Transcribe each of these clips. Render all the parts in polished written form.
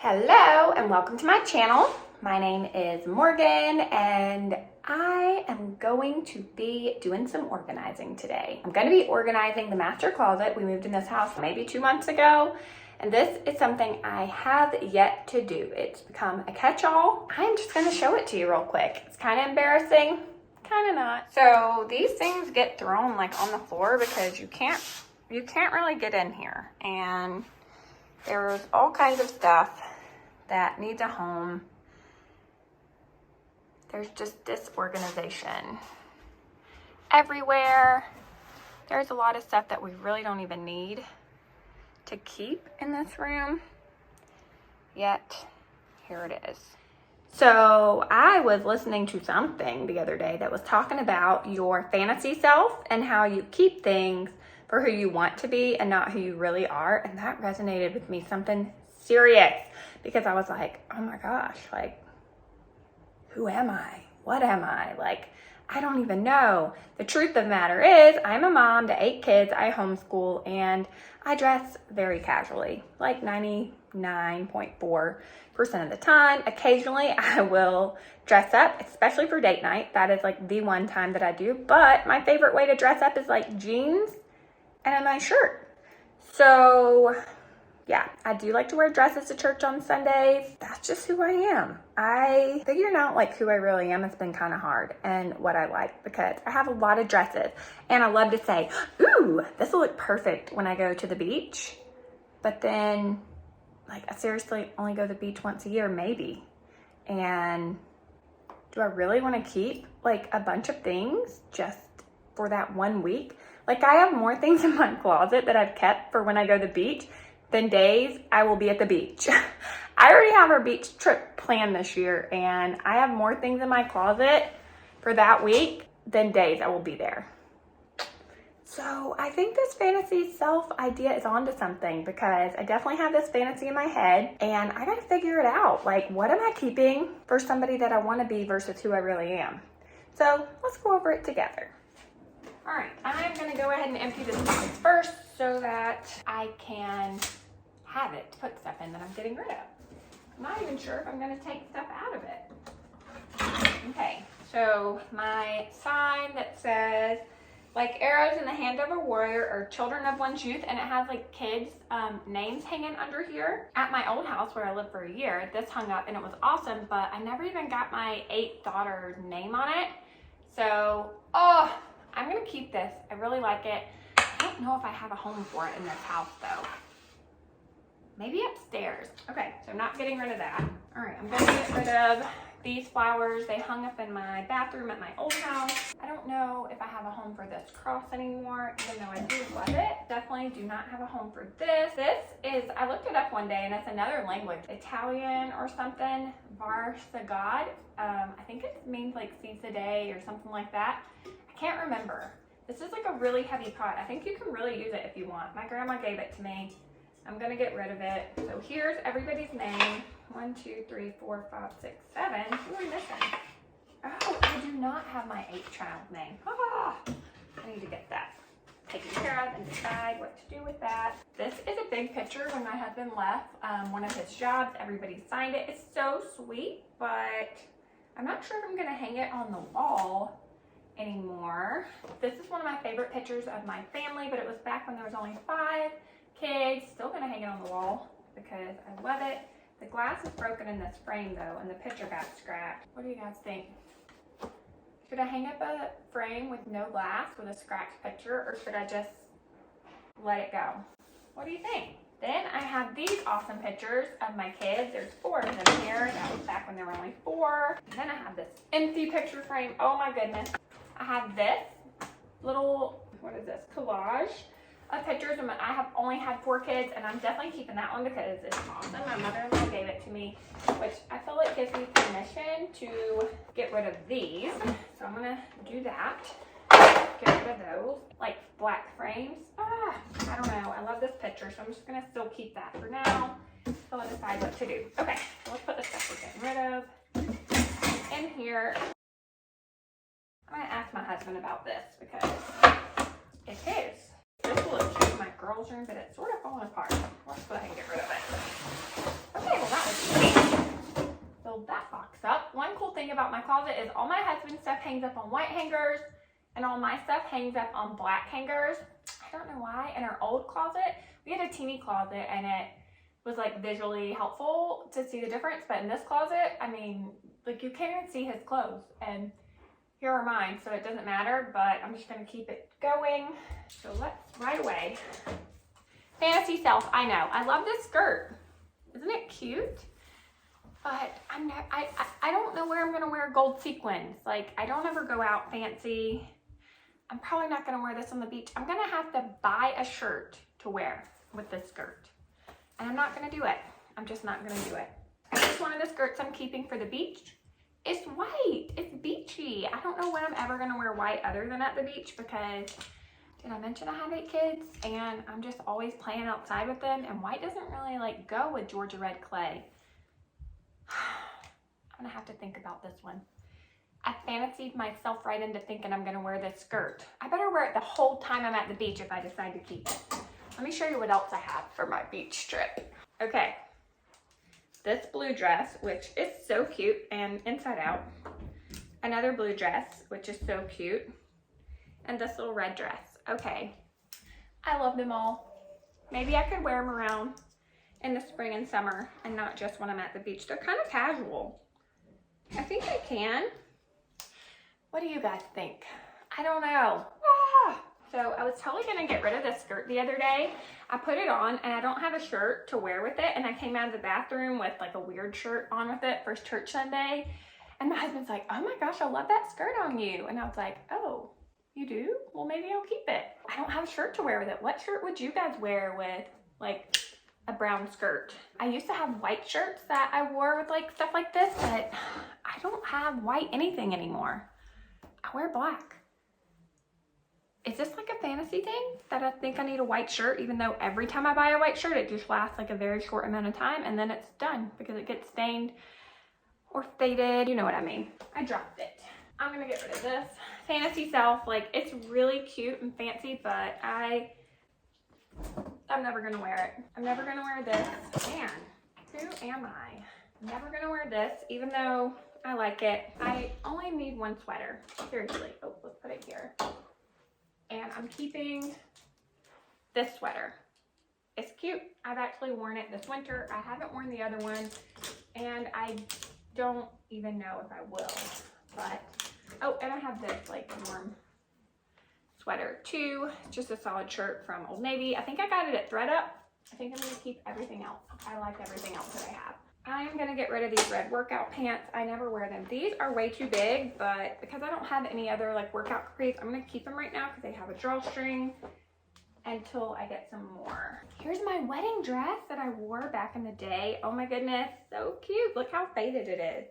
Hello and welcome to my channel. My name is Morgan and I am going to be doing some organizing today. I'm going to be organizing the master closet. We moved in this house maybe 2 months ago, and this is something I have yet to do. It's become a catch-all. I'm just going to show it to you real quick. It's kind of embarrassing, kind of not. So these things get thrown like on the floor because you can't really get in here, and there's all kinds of stuff that needs a home. There's just disorganization everywhere. There's a lot of stuff that we really don't even need to keep in this room, yet here it is. So I was listening to something the other day that was talking about your fantasy self and how you keep things for who you want to be and not who you really are. And that resonated with me, something serious, because I was like, oh my gosh, like, who am I? What am I? Like, I don't even know. The truth of the matter is, I'm a mom to 8 kids, I homeschool, and I dress very casually, like 99.4% of the time. Occasionally, I will dress up, especially for date night. That is like the one time that I do. But my favorite way to dress up is like jeans and a nice shirt. So yeah, I do like to wear dresses to church on Sundays. That's just who I am. I figuring out like who I really am has been kind of hard, and what I like, because I have a lot of dresses and I love to say, ooh, this will look perfect when I go to the beach. But then like I seriously only go to the beach once a year, maybe. And do I really want to keep like a bunch of things just for that 1 week? Like, I have more things in my closet that I've kept for when I go to the beach than days I will be at the beach. I already have our beach trip planned this year, and I have more things in my closet for that week than days I will be there. So I think this fantasy self idea is onto something, because I definitely have this fantasy in my head and I gotta figure it out. Like, what am I keeping for somebody that I wanna be versus who I really am? So let's go over it together. All right, I'm gonna go ahead and empty this box first so that I can have it to put stuff in that I'm getting rid of. I'm not even sure if I'm gonna take stuff out of it. Okay, so my sign that says, like arrows in the hand of a warrior or children of one's youth, and it has like kids' names hanging under here. At my old house where I lived for a year, this hung up and it was awesome, but I never even got my 8th daughter's name on it. So, I'm gonna keep this. I really like it. I don't know if I have a home for it in this house though. Maybe upstairs. Okay, so I'm not getting rid of that. All right, I'm gonna get rid of these flowers. They hung up in my bathroom at my old house. I don't know if I have a home for this cross anymore, even though I do love it. Definitely do not have a home for this. This is, I looked it up one day and it's another language, Italian or something, Varsagad. I think it means like seeds a day or something like that. I can't remember. This is like a really heavy pot. I think you can really use it if you want. My grandma gave it to me. I'm gonna get rid of it. So here's everybody's name. 1, 2, 3, 4, 5, 6, 7. Who are we missing? Oh, I do not have my 8th child's name. I need to get that taken care of and decide what to do with that. This is a big picture when my husband left one of his jobs. Everybody signed it. It's so sweet, but I'm not sure if I'm gonna hang it on the wall anymore. This is one of my favorite pictures of my family, but it was back when there was only 5 kids. Still gonna hang it on the wall because I love it. The glass is broken in this frame though, and the picture got scratched. What do you guys think? Should I hang up a frame with no glass with a scratched picture, or should I just let it go? What do you think? Then I have these awesome pictures of my kids. There's 4 of them here. That was back when there were only 4. And then I have this empty picture frame. Oh my goodness. I have this little, what is this, collage of pictures. And I have only had 4 kids, and I'm definitely keeping that one because it's awesome. My mother-in-law gave it to me, which I feel like gives me permission to get rid of these. So I'm gonna do that. Get rid of those, like black frames. I don't know. I love this picture, so I'm just gonna still keep that for now until I decide what to do. Okay, so let's put the stuff we're getting rid of in here. I'm gonna ask my husband about this because it's his. This will look cute in my girls' room, but it's sort of falling apart. Let's go ahead and get rid of it. Okay. Okay, well that was easy. Fill that box up. One cool thing about my closet is all my husband's stuff hangs up on white hangers and all my stuff hangs up on black hangers. I don't know why. In our old closet, we had a teeny closet and it was like visually helpful to see the difference, but in this closet, I mean, like you can't even see his clothes, and here are mine, so it doesn't matter, but I'm just gonna keep it going. So let's, right away. Fantasy self, I know. I love this skirt. Isn't it cute? But I don't know where I'm gonna wear gold sequins. Like, I don't ever go out fancy. I'm probably not gonna wear this on the beach. I'm gonna have to buy a shirt to wear with this skirt. And I'm not gonna do it. I'm just not gonna do it. This one of the skirts I'm keeping for the beach. It's white, it's beachy. I don't know when I'm ever gonna wear white other than at the beach because, did I mention I have 8 kids? And I'm just always playing outside with them, and white doesn't really like go with Georgia red clay. I'm gonna have to think about this one. I fancied myself right into thinking I'm gonna wear this skirt. I better wear it the whole time I'm at the beach if I decide to keep it. Let me show you what else I have for my beach trip. Okay, this blue dress, which is so cute and inside out. Another blue dress, which is so cute. And this little red dress. Okay, I love them all. Maybe I could wear them around in the spring and summer and not just when I'm at the beach. They're kind of casual. I think I can. What do you guys think? I don't know. So I was totally gonna get rid of this skirt the other day. I put it on and I don't have a shirt to wear with it, and I came out of the bathroom with like a weird shirt on with it for church Sunday, and my husband's like, oh my gosh, I love that skirt on you. And I was like, oh, you do? Well, maybe I'll keep it. I don't have a shirt to wear with it. What shirt would you guys wear with like a brown skirt? I used to have white shirts that I wore with like stuff like this, but I don't have white anything anymore. I wear black. Is this like a fantasy thing that I think I need a white shirt, even though every time I buy a white shirt, it just lasts like a very short amount of time and then it's done because it gets stained or faded. You know what I mean. I dropped it. I'm gonna get rid of this. Fantasy self, like it's really cute and fancy, but I'm never gonna wear it. I'm never gonna wear this. Man, who am I? I'm never gonna wear this, even though I like it. I only need one sweater, seriously. Oh, let's put it here. And I'm keeping this sweater. It's cute. I've actually worn it this winter. I haven't worn the other one, and I don't even know if I will, but, oh, and I have this like warm sweater too. Just a solid shirt from Old Navy. I think I got it at ThredUp. I think I'm gonna keep everything else. I like everything else that I have. I'm gonna get rid of these red workout pants. I never wear them. These are way too big, but because I don't have any other like workout capris, I'm gonna keep them right now because they have a drawstring until I get some more. Here's my wedding dress that I wore back in the day. Oh my goodness, so cute. Look how faded it is.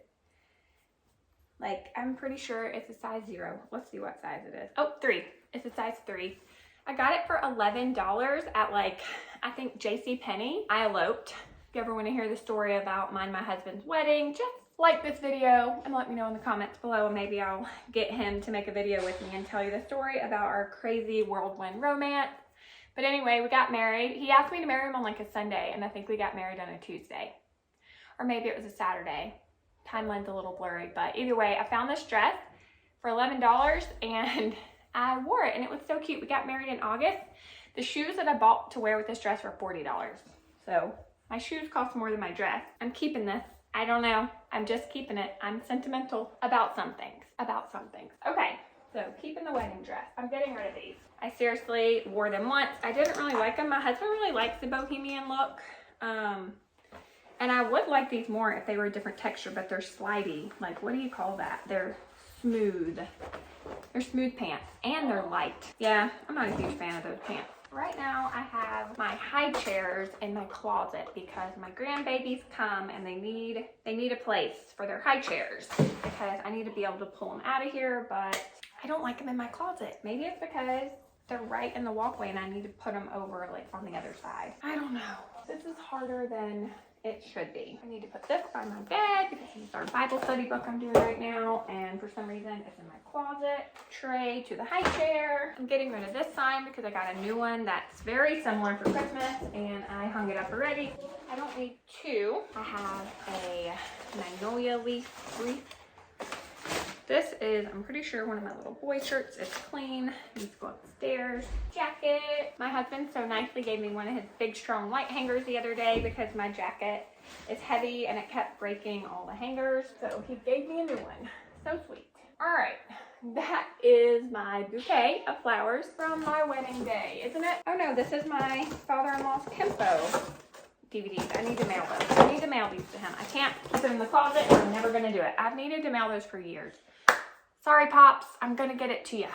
Like, I'm pretty sure it's a size 0. Let's see what size it is. Oh, 3. It's a size 3. I got it for $11 at like, I think JCPenney. I eloped. If you ever want to hear the story about mine and my husband's wedding, just like this video and let me know in the comments below, and maybe I'll get him to make a video with me and tell you the story about our crazy whirlwind romance. But anyway, we got married. He asked me to marry him on like a Sunday, and I think we got married on a Tuesday. Or maybe it was a Saturday. Timeline's a little blurry, but either way, I found this dress for $11 and I wore it and it was so cute. We got married in August. The shoes that I bought to wear with this dress were $40. So my shoes cost more than my dress. I'm keeping this. I don't know. I'm just keeping it. I'm sentimental about some things. Okay, so keeping the wedding dress. I'm getting rid of these. I seriously wore them once. I didn't really like them. My husband really likes the bohemian look. And I would like these more if they were a different texture, but they're slidey. Like, what do you call that? They're smooth. They're smooth pants, and they're light. Yeah, I'm not a huge fan of those pants. Right now, I have my high chairs in my closet because my grandbabies come and they need a place for their high chairs because I need to be able to pull them out of here, but I don't like them in my closet. Maybe it's because they're right in the walkway and I need to put them over like on the other side. I don't know. This is harder than it should be. I need to put this by my bed because this is our Bible study book I'm doing right now, and for some reason it's in my closet. Tray to the high chair. I'm getting rid of this sign because I got a new one that's very similar for Christmas and I hung it up already. I don't need two. I have a magnolia leaf wreath. This is, I'm pretty sure, one of my little boy shirts. It's clean. Needs to go upstairs. Jacket. My husband so nicely gave me one of his big, strong white hangers the other day because my jacket is heavy and it kept breaking all the hangers. So he gave me a new one. So sweet. All right. That is my bouquet of flowers from my wedding day, isn't it? Oh no, this is my father-in-law's Tempo DVDs. I need to mail those. I need to mail these to him. I can't keep them in the closet and I'm never going to do it. I've needed to mail those for years. Sorry, Pops. I'm going to get it to you.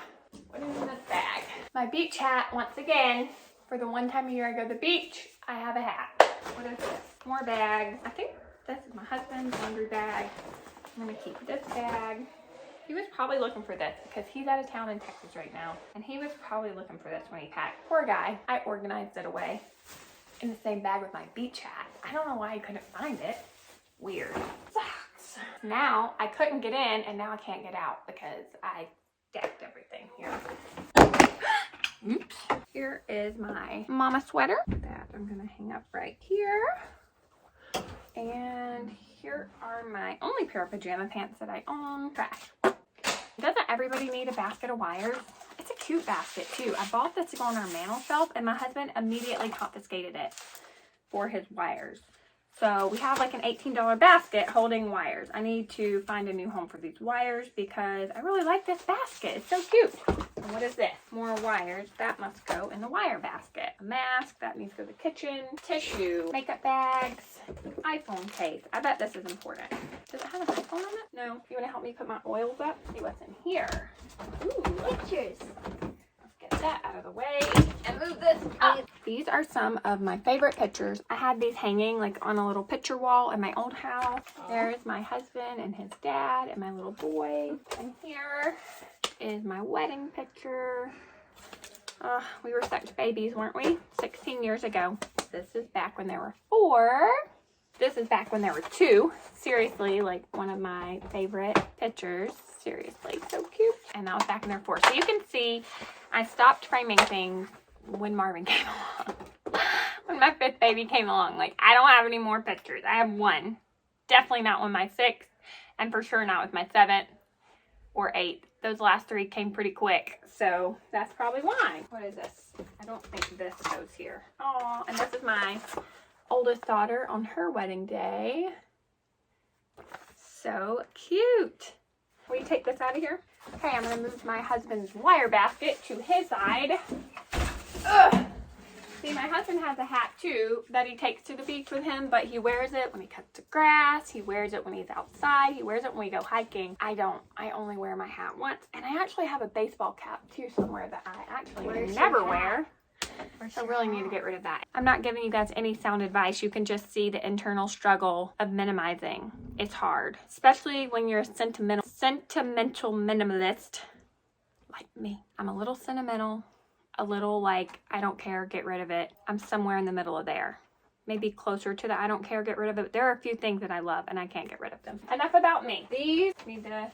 What is in this bag? My beach hat, once again. For the one time a year I go to the beach, I have a hat. What is this? More bags. I think this is my husband's laundry bag. I'm going to keep this bag. He was probably looking for this because he's out of town in Texas right now. And he was probably looking for this when he packed. Poor guy. I organized it away in the same bag with my beach hat. I don't know why he couldn't find it. Weird. Socks. Now I couldn't get in and now I can't get out because I decked everything here. Oops. Here is my mama sweater that I'm gonna hang up right here. And here are my only pair of pajama pants that I own. Trash. Doesn't everybody need a basket of wires? It's a cute basket too. I bought this to go on our mantel shelf and my husband immediately confiscated it for his wires. So we have like an $18 basket holding wires. I need to find a new home for these wires because I really like this basket. It's so cute. And what is this? More wires. That must go in the wire basket. A mask. That needs to go to the kitchen. Tissue. Makeup bags. iPhone case. I bet this is important. Does it have an iPhone on it? No. You want to help me put my oils up? See what's in here. Ooh, pictures. Let's get that out of the way and move this up. These are some of my favorite pictures. I had these hanging like on a little picture wall in my old house. There's my husband and his dad and my little boy. And here is my wedding picture. We were such babies, weren't we? 16 years ago. This is back when there were 4. This is back when there were 2. Seriously, like one of my favorite pictures. Seriously, so cute. And that was back when there were 4. So you can see I stopped framing things when Marvin came along. When my 5th baby came along. Like, I don't have any more pictures. I have 1. Definitely not with my 6th. And for sure not with my 7th or 8th. Those last 3 came pretty quick. So that's probably why. What is this? I don't think this goes here. Oh, and this is my oldest daughter on her wedding day. So cute. Will you take this out of here? Okay, I'm going to move my husband's wire basket to his side. Ugh. See, my husband has a hat too that he takes to the beach with him, but he wears it when he cuts the grass. He wears it when he's outside. He wears it when we go hiking. I don't. I only wear my hat once. And I actually have a baseball cap too somewhere that I actually never wear. I really need to get rid of that. I'm not giving you guys any sound advice. You can just see the internal struggle of minimizing. It's hard, especially when you're a sentimental minimalist like me. I'm a little sentimental, a little like, I don't care, get rid of it. I'm somewhere in the middle of there. Maybe closer to the I don't care, get rid of it. But there are a few things that I love and I can't get rid of them. Enough about me. These need to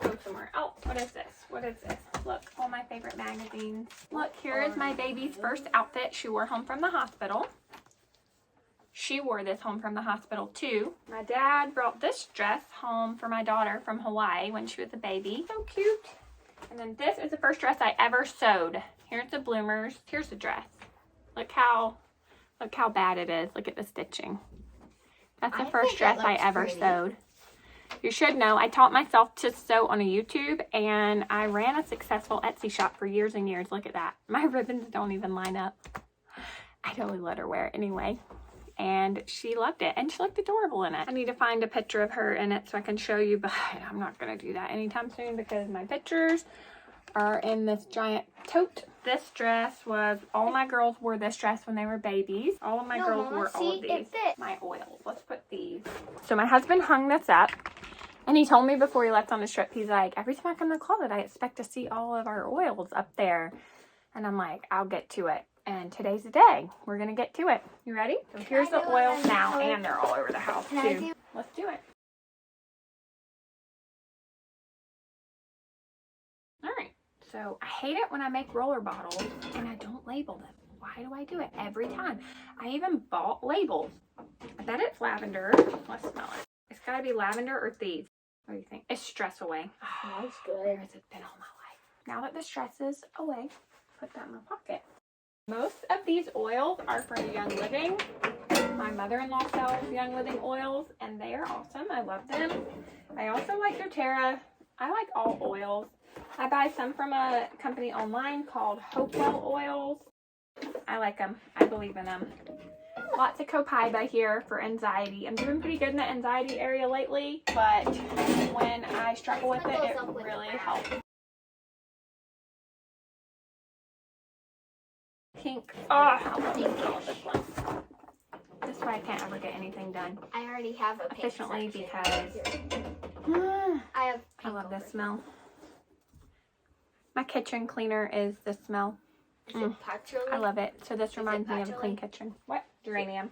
go somewhere else. What is this? What is this? Look, all my favorite magazines. Look, here is my baby's first outfit she wore home from the hospital. She wore this home from the hospital too. My dad brought this dress home for my daughter from Hawaii when she was a baby. So cute. And then this is the first dress I ever sewed. Here's the bloomers. Here's the dress. Look how bad it is. Look at the stitching. That's the first dress I ever sewed. You should know, I taught myself to sew on a YouTube and I ran a successful Etsy shop for years and years. Look at that. My ribbons don't even line up. I totally let her wear it anyway. And she loved it and she looked adorable in it. I need to find a picture of her in it so I can show you, but I'm not going to do that anytime soon because my pictures are in this giant tote. This dress was, all my girls wore this dress when they were babies. All of my girls wore all of these. My oils. Let's put these. So my husband hung this up and he told me before he left on his trip, he's like, every time I come to the closet, I expect to see all of our oils up there. And I'm like, I'll get to it. And today's the day. We're gonna get to it. You ready? So here's the oils now, and they're all over the house too. Let's do it. All right. So I hate it when I make roller bottles and I don't label them. Why do I do it every time? I even bought labels. I bet it's lavender. Let's smell it. It's gotta be lavender or thieves. What do you think? It's stress away. Oh, that's good. Where has it been all my life? Now that the stress is away, put that in my pocket. Most of these oils are from Young Living. My mother-in-law sells Young Living oils, and they are awesome. I love them. I also like doTERRA. I like all oils. I buy some from a company online called Hopewell Oils. I like them. I believe in them. Lots of copaiba here for anxiety. I'm doing pretty good in the anxiety area lately, but when I struggle with it, it really helps. Pink. Oh, I love this one. This way I can't ever get anything done. I already have a pink efficiently section. because I love this smell. My kitchen cleaner is this smell. Is it patchouli? I love it. So this reminds me of a clean kitchen. What? Geranium.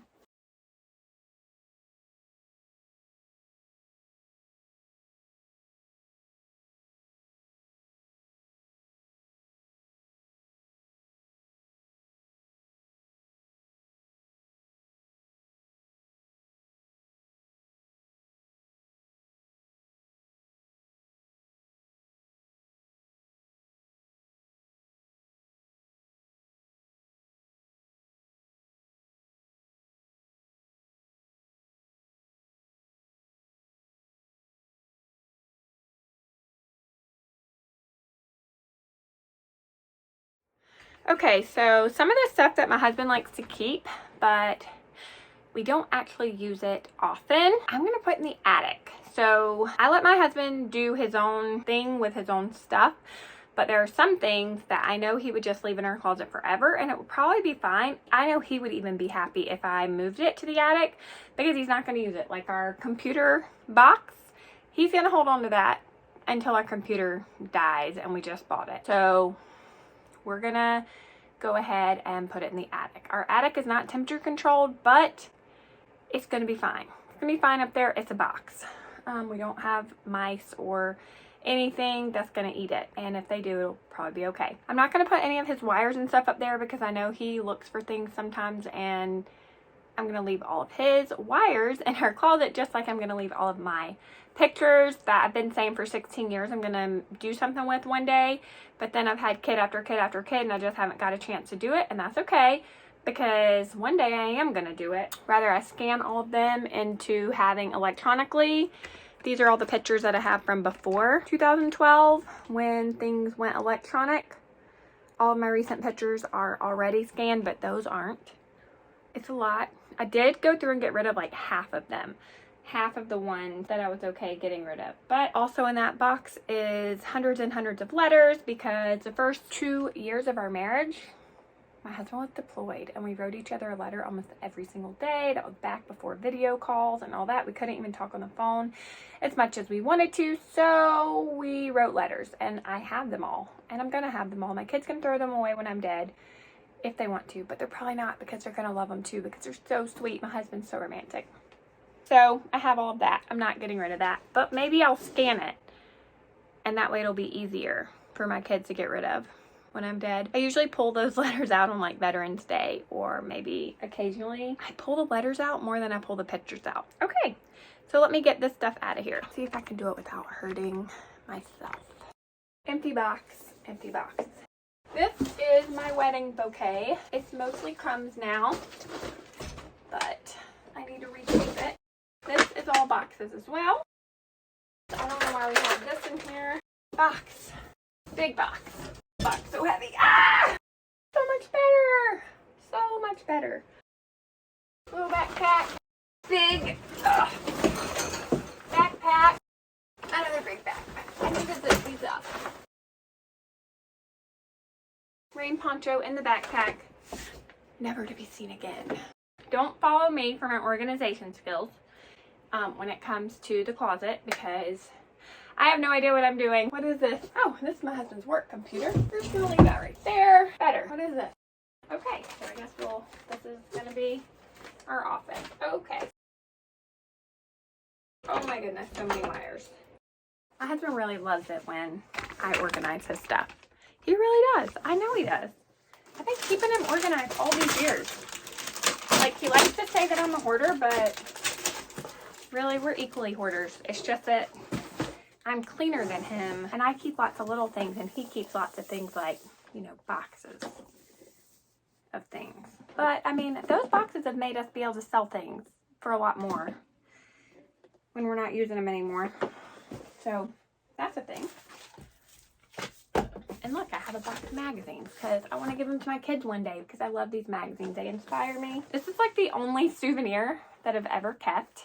Okay, so some of the stuff that my husband likes to keep, but we don't actually use it often, I'm gonna put in the attic. So I let my husband do his own thing with his own stuff, but there are some things that I know he would just leave in our closet forever, and it would probably be fine. I know he would even be happy if I moved it to the attic because he's not gonna use it. Like our computer box, he's gonna hold on to that until our computer dies, and we just bought it. So we're gonna go ahead and put it in the attic. Our attic is not temperature controlled, but it's gonna be fine. It's gonna be fine up there. It's a box. We don't have mice or anything that's gonna eat it, and if they do, it'll probably be okay. I'm not gonna put any of his wires and stuff up there because I know he looks for things sometimes, and I'm gonna leave all of his wires in our closet, just like I'm gonna leave all of my pictures that I've been saying for 16 years I'm gonna do something with one day, but then I've had kid after kid after kid and I just haven't got a chance to do it, and that's okay because one day I am gonna do it. Rather I scan all of them into having electronically. These are all the pictures that I have from before 2012 when things went electronic. All of my recent pictures are already scanned, but those aren't. It's a lot. I did go through and get rid of like half of them. Half of the ones that I was okay getting rid of. But also in that box is hundreds and hundreds of letters because the first 2 years of our marriage, my husband was deployed and we wrote each other a letter almost every single day. That was back before video calls and all that. We couldn't even talk on the phone as much as we wanted to, so we wrote letters, and I have them all, and I'm gonna have them all. My kids can throw them away when I'm dead if they want to, but they're probably not because they're gonna love them too because they're so sweet. My husband's so romantic. So I have all of that. I'm not getting rid of that, but maybe I'll scan it, and that way it'll be easier for my kids to get rid of when I'm dead. I usually pull those letters out on like Veterans Day, or maybe occasionally. I pull the letters out more than I pull the pictures out. Okay, so let me get this stuff out of here. See if I can do it without hurting myself. Empty box, empty box. This is my wedding bouquet. It's mostly crumbs now, but I need to retape it. This is all boxes as well. I don't know why we have this in here. Box. Big box. Box so heavy. Ah! So much better. So much better. Little backpack. Big backpack. Another big backpack. I need to zip these up. Rain poncho in the backpack. Never to be seen again. Don't follow me for my organization skills when it comes to the closet because I have no idea what I'm doing. What is this? Oh, this is my husband's work computer. We're just gonna leave that right there. Better. What is it? Okay, so I guess this is gonna be our office. Okay. Oh my goodness, so many wires. My husband really loves it when I organize his stuff. He really does. I know he does. I've been keeping him organized all these years. Like, he likes to say that I'm a hoarder, but really, we're equally hoarders. It's just that I'm cleaner than him, and I keep lots of little things, and he keeps lots of things like, you know, boxes of things. But, I mean, those boxes have made us be able to sell things for a lot more when we're not using them anymore. So, that's a thing. And look, I have a box of magazines because I want to give them to my kids one day because I love these magazines. They inspire me. This is like the only souvenir that I've ever kept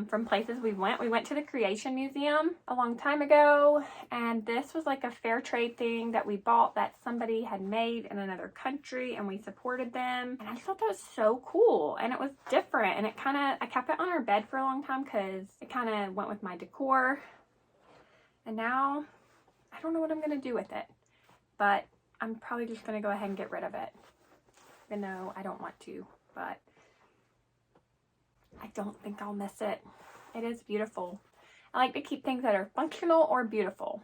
from places we went. We went to the Creation Museum a long time ago, and this was like a fair trade thing that we bought that somebody had made in another country, and we supported them. And I just thought that was so cool, and it was different, and I kept it on our bed for a long time because it kind of went with my decor. And now I don't know what I'm going to do with it, but I'm probably just going to go ahead and get rid of it, even though I don't want to, but I don't think I'll miss it. It is beautiful. I like to keep things that are functional or beautiful.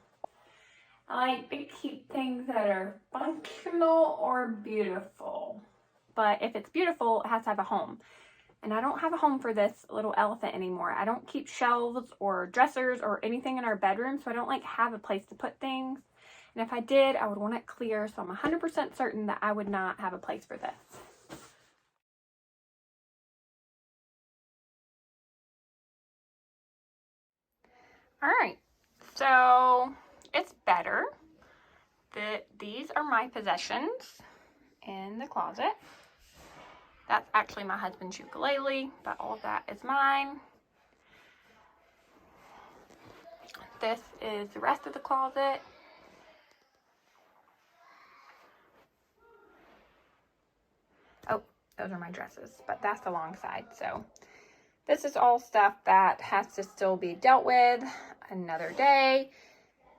I like to keep things that are functional or beautiful. But if it's beautiful, it has to have a home. And I don't have a home for this little elephant anymore. I don't keep shelves or dressers or anything in our bedroom, so I don't like have a place to put things. And if I did, I would want it clear, so I'm 100% certain that I would not have a place for this. All right, so it's better that these are my possessions in the closet. That's actually my husband's ukulele, but all of that is mine. This is the rest of the closet. Oh, those are my dresses, but that's the long side. So this is all stuff that has to still be dealt with another day.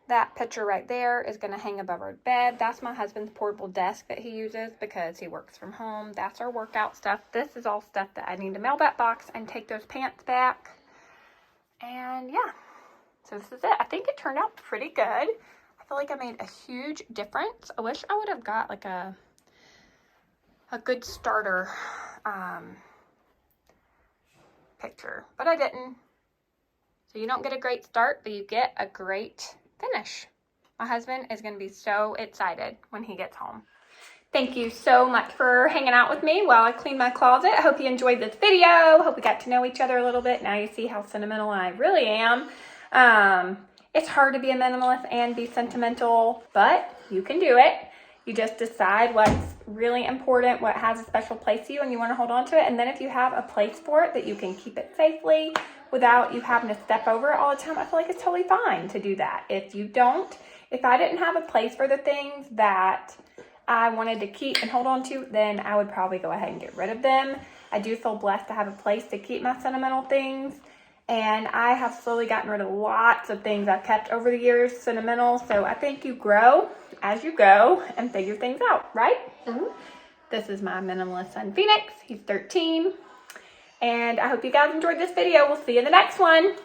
That picture right there is going to hang above our bed. That's my husband's portable desk that he uses because he works from home. That's our workout stuff. This is all stuff that I need to mail that box and take those pants back. And yeah, so this is it. I think it turned out pretty good. I feel like I made a huge difference. I wish I would have got like a good starter picture, but I didn't. So you don't get a great start, but you get a great finish. My husband is going to be so excited when he gets home. Thank you so much for hanging out with me while I clean my closet. I hope you enjoyed this video. Hope we got to know each other a little bit. Now you see how sentimental I really am. It's hard to be a minimalist and be sentimental, but you can do it. You just decide what's really important, what has a special place to you, and you want to hold on to it. And then if you have a place for it that you can keep it safely without you having to step over it all the time, I feel like it's totally fine to do that. If you don't, if I didn't have a place for the things that I wanted to keep and hold on to, then I would probably go ahead and get rid of them. I do feel blessed to have a place to keep my sentimental things. And I have slowly gotten rid of lots of things I've kept over the years, sentimental. So I think you grow as you go and figure things out, right? Mm-hmm. This is my minimalist son, Phoenix. He's 13. And I hope you guys enjoyed this video. We'll see you in the next one.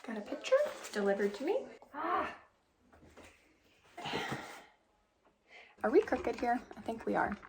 Got a picture delivered to me. Are we crooked here? I think we are.